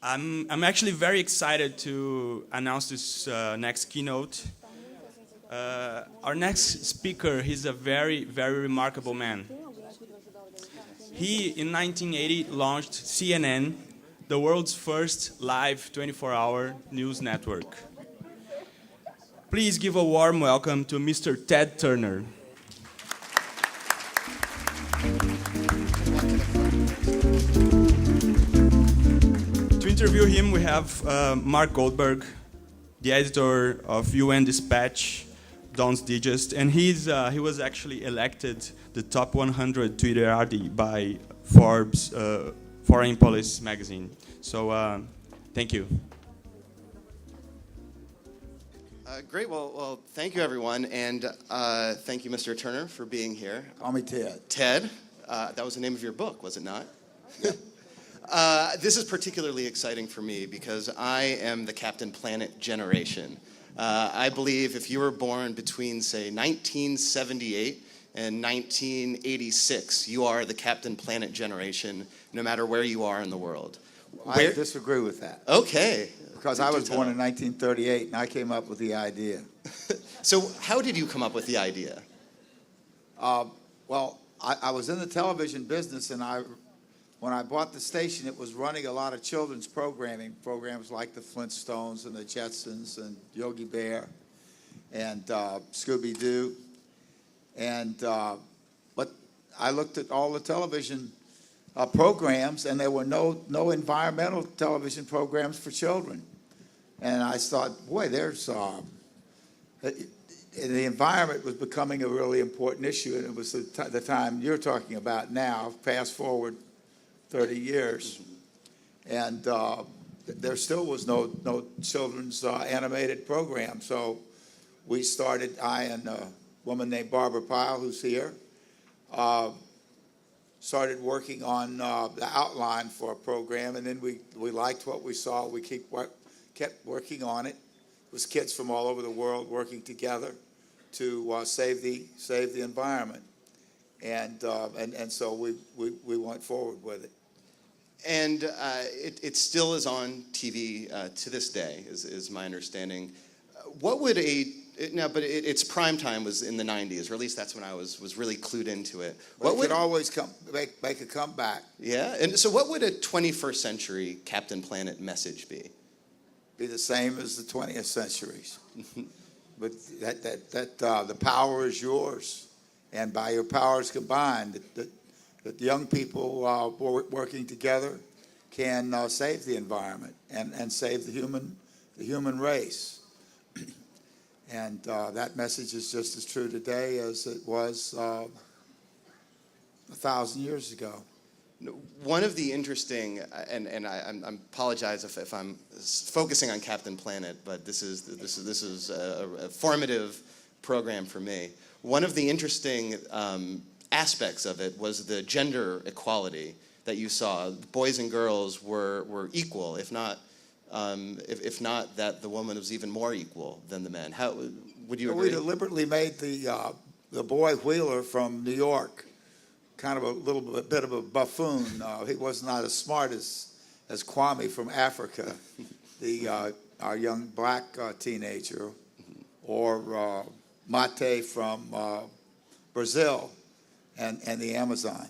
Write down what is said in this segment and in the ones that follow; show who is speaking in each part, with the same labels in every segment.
Speaker 1: I'm actually very excited to announce this next keynote. Our next speaker, he's a very, very remarkable man. He, in 1980, launched CNN, the world's first live 24-hour news network. Please give a warm welcome to Mr. Ted Turner. To interview him, we have Mark Goldberg, the editor of UN Dispatch, Don's Digest, and he was actually elected the top 100 Twitterati by Forbes Foreign Policy magazine. So, thank you.
Speaker 2: Great. Well, thank you, everyone, and thank you, Mr. Turner, for being here.
Speaker 3: Call me Ted.
Speaker 2: Ted, that was the name of your book, was it not? This is particularly exciting for me because I am the Captain Planet generation. I believe if you were born between, say, 1978 and 1986, you are the Captain Planet generation, no matter where you are in the world.
Speaker 3: I disagree with that.
Speaker 2: Okay.
Speaker 3: Because I was born in 1938, and I came up with the idea.
Speaker 2: So how did you come up with the idea?
Speaker 3: Well, I was in the television business, and when I bought the station, it was running a lot of children's programs like the Flintstones and the Jetsons and Yogi Bear and Scooby-Doo. But I looked at all the television programs, and there were no environmental television programs for children. And I thought, boy, the environment was becoming a really important issue, and it was the time you're talking about now, fast forward 30 years. And there still was no children's animated program. So we started, I and a woman named Barbara Pyle, who's here, started working on the outline for a program, and then we liked what we saw. We kept working on it. It was kids from all over the world working together to save the environment, and so we went forward with it.
Speaker 2: And it still is on TV to this day, is my understanding. What would its prime time was in the 90s, or at least that's when I was really clued into it.
Speaker 3: What would always make a comeback?
Speaker 2: Yeah, and so what would a 21st century Captain Planet message be?
Speaker 3: Be the same as the 20th century's. But that the power is yours, and by your powers combined, that young people working together can save the environment and save the human race. And that message is just as true today as it was 1,000 years ago.
Speaker 2: One of the interesting, and I apologize if I'm focusing on Captain Planet, but this is a formative program for me. One of the interesting aspects of it was the gender equality that you saw. Boys and girls were equal, if not that the woman was even more equal than the men. How would you agree?
Speaker 3: We deliberately made the boy Wheeler from New York kind of a little bit of a buffoon. He was not as smart as Kwame from Africa, our young black teenager, or Mate from Brazil and the Amazon.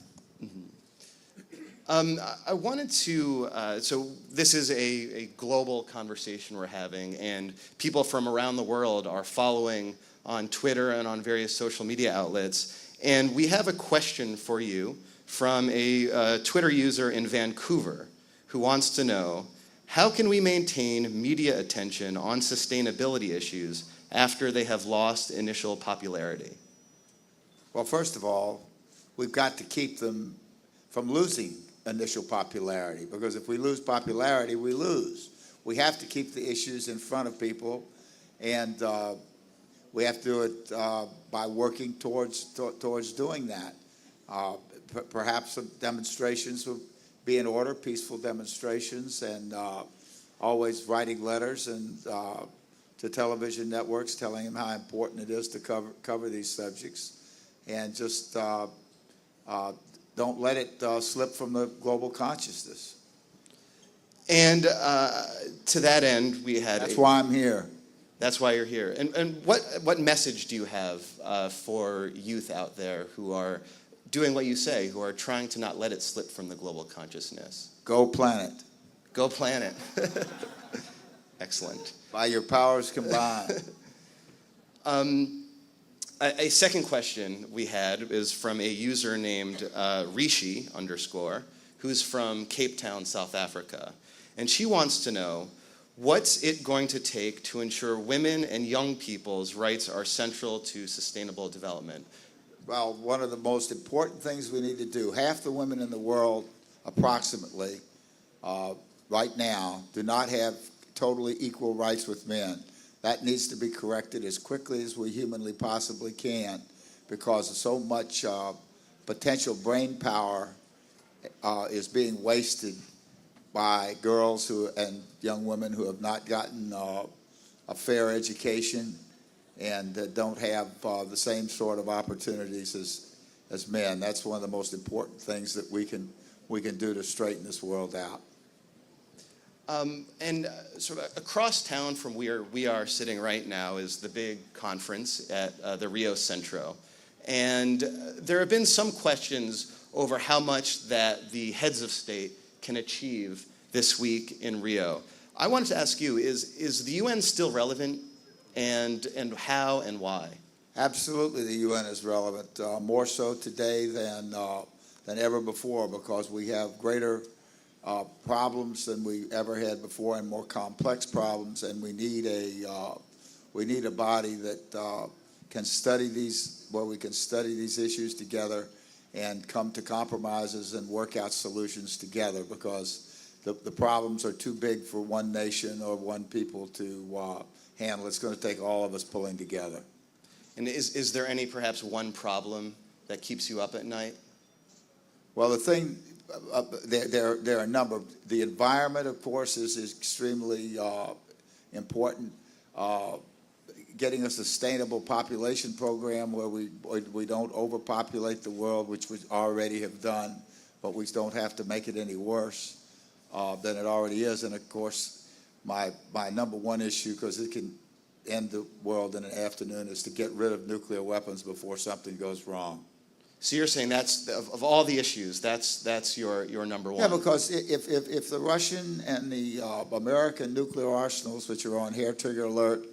Speaker 2: I wanted to, so this is a global conversation we're having, and people from around the world are following on Twitter and on various social media outlets. And we have a question for you from a Twitter user in Vancouver who wants to know, how can we maintain media attention on sustainability issues after they have lost initial popularity?
Speaker 3: Well, first of all, we've got to keep them from losing initial popularity, because if we lose popularity, we lose. We have to keep the issues in front of people, and we have to do it by working towards doing that. Perhaps some demonstrations will be in order, peaceful demonstrations, and always writing letters and to television networks telling them how important it is to cover these subjects, and just don't let it slip from the global consciousness.
Speaker 2: And to that end, we had.
Speaker 3: That's why I'm here.
Speaker 2: That's why you're here. And what message do you have for youth out there who are doing what you say, who are trying to not let it slip from the global consciousness?
Speaker 3: Go planet.
Speaker 2: Go planet. Excellent.
Speaker 3: By your powers combined.
Speaker 2: A second question we had is from a user named Rishi _, who's from Cape Town, South Africa. And she wants to know, what's it going to take to ensure women and young people's rights are central to sustainable development?
Speaker 3: Well, one of the most important things we need to do, half the women in the world, approximately, right now, do not have totally equal rights with men. That needs to be corrected as quickly as we humanly possibly can, because of so much potential brain power is being wasted by girls and young women who have not gotten a fair education and don't have the same sort of opportunities as men. That's one of the most important things that we can do to straighten this world out.
Speaker 2: And sort of across town from where we are sitting right now is the big conference at the Rio Social. And there have been some questions over how much that the heads of state can achieve this week in Rio. I wanted to ask you, is the UN still relevant, and how and why?
Speaker 3: Absolutely, the UN is relevant, more so today than ever before, because we have greater problems than we ever had before, and more complex problems, and we need a body that can study these, where we can study these issues together and come to compromises and work out solutions together, because the problems are too big for one nation or one people to handle. It's going to take all of us pulling together.
Speaker 2: And is there any perhaps one problem that keeps you up at night?
Speaker 3: Well, the thing, there are a number. The environment, of course, is extremely important. Getting a sustainable population program where we don't overpopulate the world, which we already have done, but we don't have to make it any worse than it already is. And of course, my number one issue, because it can end the world in an afternoon, is to get rid of nuclear weapons before something goes wrong.
Speaker 2: So you're saying that's, of all the issues, that's your number one?
Speaker 3: Yeah, because if the Russian and the American nuclear arsenals, which are on hair trigger alert,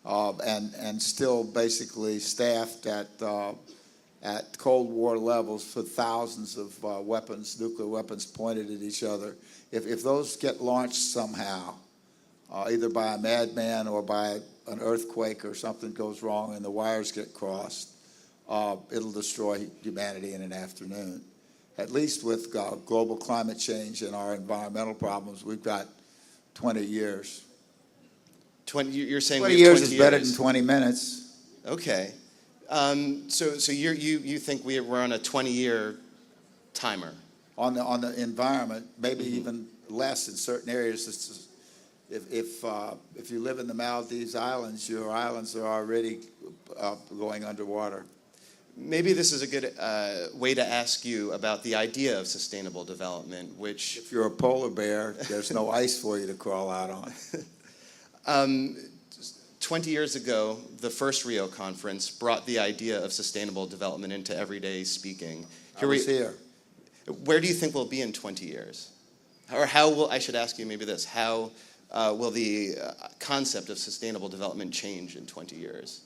Speaker 3: and still basically staffed at Cold War levels with thousands of weapons, nuclear weapons pointed at each other, if those get launched somehow, either by a madman or by an earthquake or something goes wrong and the wires get crossed, it'll destroy humanity in an afternoon. At least with global climate change and our environmental problems, we've got 20 years.
Speaker 2: 20, you're saying
Speaker 3: 20 years is better than 20 minutes.
Speaker 2: Okay. So you think we're on a 20-year timer? On
Speaker 3: the environment, maybe even less in certain areas. If you live in the Maldives Islands, your islands are already going underwater.
Speaker 2: Maybe this is a good way to ask you about the idea of sustainable development, which...
Speaker 3: If you're a polar bear, there's no ice for you to crawl out on.
Speaker 2: 20 years ago, the first Rio conference brought the idea of sustainable development into everyday speaking.
Speaker 3: Here.
Speaker 2: Where do you think we'll be in 20 years? Or how will, I should ask you maybe this, how will the concept of sustainable development change in 20 years?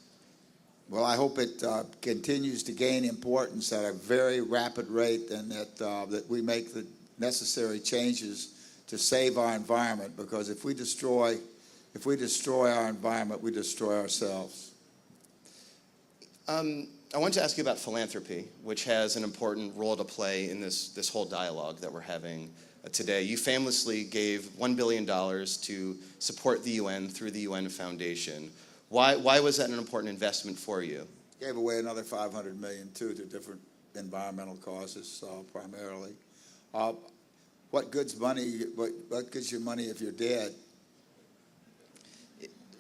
Speaker 3: Well, I hope it continues to gain importance at a very rapid rate, and that we make the necessary changes to save our environment, because if we destroy our environment, we destroy ourselves.
Speaker 2: I want to ask you about philanthropy, which has an important role to play in this whole dialogue that we're having today. You famously gave $1 billion to support the UN through the UN Foundation. Why was that an important investment for you?
Speaker 3: Gave away another $500 million too to different environmental causes, primarily. What good's your money if you're dead?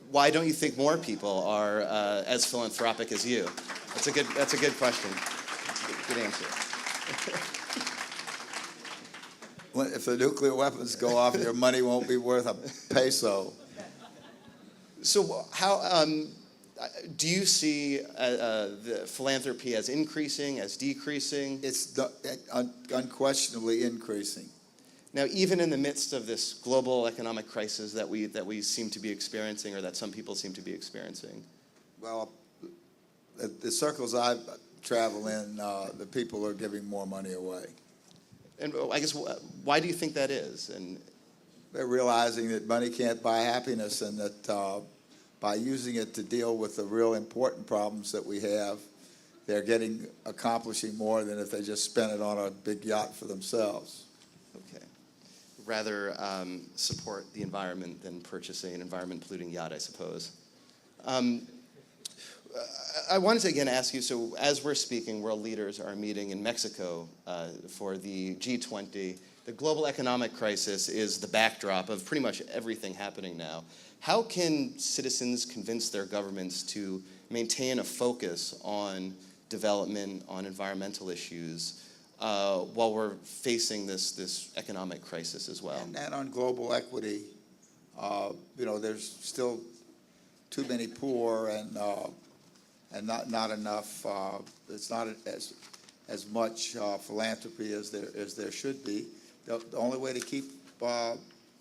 Speaker 2: Why don't you think more people are as philanthropic as you? That's a good question. Good answer.
Speaker 3: if the nuclear weapons go off, your money won't be worth a peso.
Speaker 2: So how do you see the philanthropy as increasing, as decreasing?
Speaker 3: It's unquestionably increasing.
Speaker 2: Now, even in the midst of this global economic crisis that we seem to be experiencing, or that some people seem to be experiencing.
Speaker 3: Well, the circles I travel in, the people are giving more money away.
Speaker 2: And I guess, why do you think that is? And
Speaker 3: They're realizing that money can't buy happiness, and that by using it to deal with the real important problems that we have, they're accomplishing more than if they just spent it on a big yacht for themselves.
Speaker 2: okay, rather support the environment than purchasing an environment-polluting yacht, I suppose. I wanted to again ask you, so as we're speaking, world leaders are meeting in Mexico for the G20. The global economic crisis is the backdrop of pretty much everything happening now. How can citizens convince their governments to maintain a focus on development, on environmental issues, while we're facing this economic crisis as well?
Speaker 3: And on global equity, there's still too many poor, and not enough. It's not as much philanthropy as there should be. The only way to keep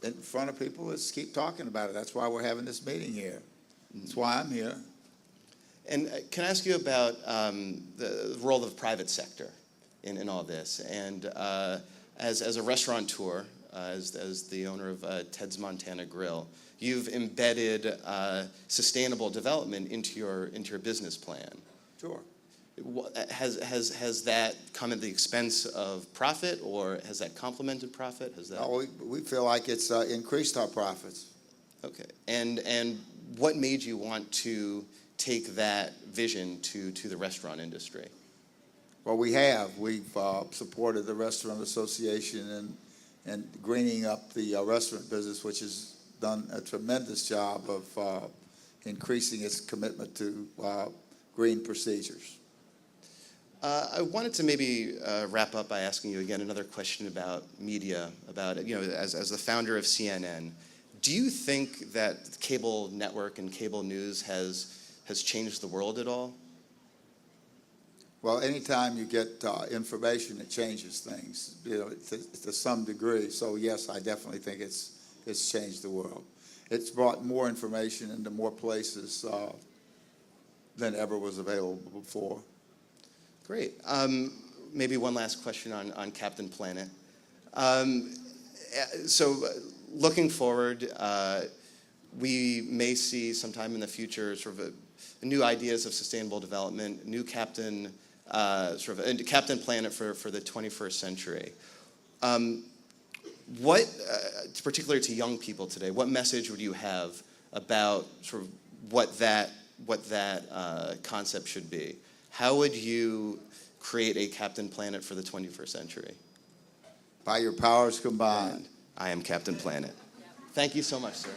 Speaker 3: in front of people is keep talking about it. That's why we're having this meeting here. That's why I'm here.
Speaker 2: And can I ask you about the role of the private sector in all this? And as a restaurateur, as the owner of Ted's Montana Grill, you've embedded sustainable development into your business plan.
Speaker 3: Sure.
Speaker 2: Has that come at the expense of profit, or has that complemented profit?
Speaker 3: No, we feel like it's increased our profits.
Speaker 2: Okay. And what made you want to take that vision to the restaurant industry?
Speaker 3: Well, we've supported the Restaurant Association and greening up the restaurant business, which has done a tremendous job of increasing its commitment to green procedures.
Speaker 2: I wanted to maybe wrap up by asking you again another question about media, about, as the founder of CNN, do you think that cable network and cable news has changed the world at all?
Speaker 3: Well, anytime you get information, it changes things, to some degree. So yes, I definitely think it's changed the world. It's brought more information into more places than ever was available before.
Speaker 2: Great. Maybe one last question on Captain Planet. So looking forward, we may see sometime in the future sort of new ideas of sustainable development, new Captain Planet for the 21st century. What, particularly to young people today, what message would you have about sort of what that concept should be? How would you create a Captain Planet for the 21st century?
Speaker 3: By your powers combined.
Speaker 2: I am Captain Planet. Thank you so much, sir.